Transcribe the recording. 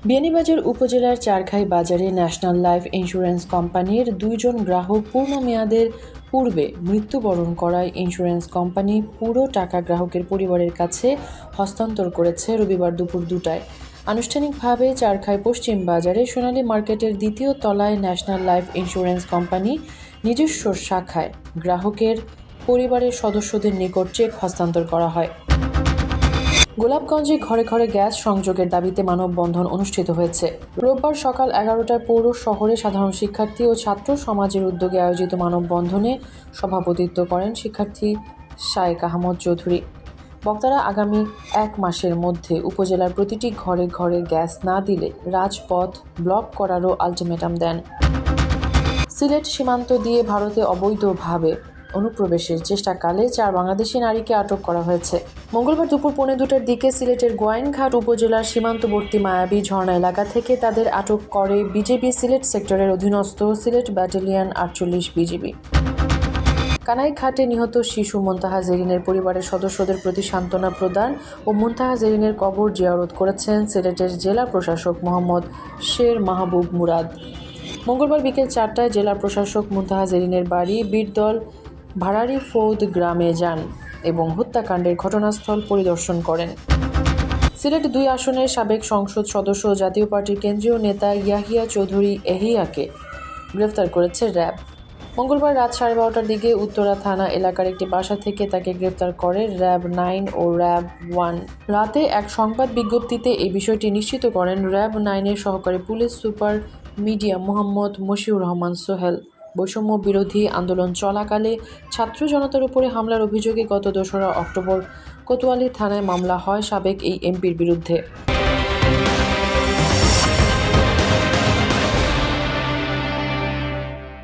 বিয়ানীবাজার উপজেলার চারখাই বাজারে national life insurance কোম্পানির 2 জন গ্রাহক পূর্ণ মেয়াদের পূর্বে মৃত্যুবরণ করায় ইন্স্যুরেন্স কোম্পানি পুরো টাকা গ্রাহকের পরিবারের কাছে হস্তান্তর করেছে রবিবার দুপুর 2টায়। আনুষ্ঠানিকভাবে চারখাই পশ্চিম বাজারে সোনালী মার্কেটের 2য় তলায় ন্যাশনাল লাইফ ইন্স্যুরেন্স কোম্পানি নিজস্ব শাখায় গ্রাহকের পরিবারের সদস্যদের নিকট চেক হস্তান্তর করা হয়। গোলাপগঞ্জে ঘরে ঘরে গ্যাস সংযোগের দাবিতে মানববন্ধন অনুষ্ঠিত হয়েছে। রোববার সকাল 11টায় পৌর শহরে সাধারণ শিক্ষার্থী ও ছাত্র সমাজের উদ্যোগে আয়োজিত মানববন্ধনে সভাপতিত্ব করেন শিক্ষার্থী শায়েক আহমদ চৌধুরী। বক্তারা আগামী 1 মাসের মধ্যে উপজেলার প্রতিটি ঘরে ঘরে গ্যাস না দিলে রাজপথ ব্লক করারও আলটিমেটাম দেন। সিলেট সীমান্ত দিয়ে ভারতে অবৈধভাবে অনুপ্রবেশের চেষ্টাকালে 4 বাংলাদেশি নারীকে আটক করা হয়েছে। মঙ্গলবার দুপুর 1:45টার দিকে সিলেটের গোয়াইনঘাট উপজেলার সীমান্তবর্তী মায়াবী ঝর্ণা এলাকা থেকে তাদের আটক করে বিজিবি সিলেট সেক্টরের অধীনস্থ সিলেট ব্যাটালিয়ন 48 বিজিবি। কানাইঘাটে নিহত শিশু মুনতাহা জেরিনের পরিবারের সদস্যদের প্রতি সান্ত্বনা প্রদান ও মুনতাহা জেরিনের কবর জিয়ারত করেছেন সিলেটের জেলা প্রশাসক মোহাম্মদ শের মাহবুব মুরাদ। মঙ্গলবার বিকেল 4টায় জেলা প্রশাসক মুনতাহা জেরিনের বাড়ি বীরদল ভাড়ারি ফৌদ গ্রামে যান এবং হত্যাকাণ্ডের ঘটনাস্থল পরিদর্শন করেন। সিলেট 2 আসনের সাবেক সংসদ সদস্য ও জাতীয় পার্টির কেন্দ্রীয় নেতা ইয়াহিয়া চৌধুরী এহিয়াকে গ্রেফতার করেছে র্যাব। মঙ্গলবার রাত 12:30টার দিকে উত্তরা থানা এলাকার একটি বাসা থেকে তাকে গ্রেফতার করে র্যাব 9 ও র্যাব 1। রাতে এক সংবাদ বিজ্ঞপ্তিতে এই বিষয়টি নিশ্চিত করেন র্যাব 9-এর সহকারী police super media Mohammad Mashiur Rahman Sohel. বৈষম্য বিরোধী আন্দোলন চলাকালে ছাত্র জনতার উপরে হামলার অভিযোগে গত 2রা অক্টোবর কোতোয়ালি থানায় মামলা হয় সাবেক এই এমপির বিরুদ্ধে।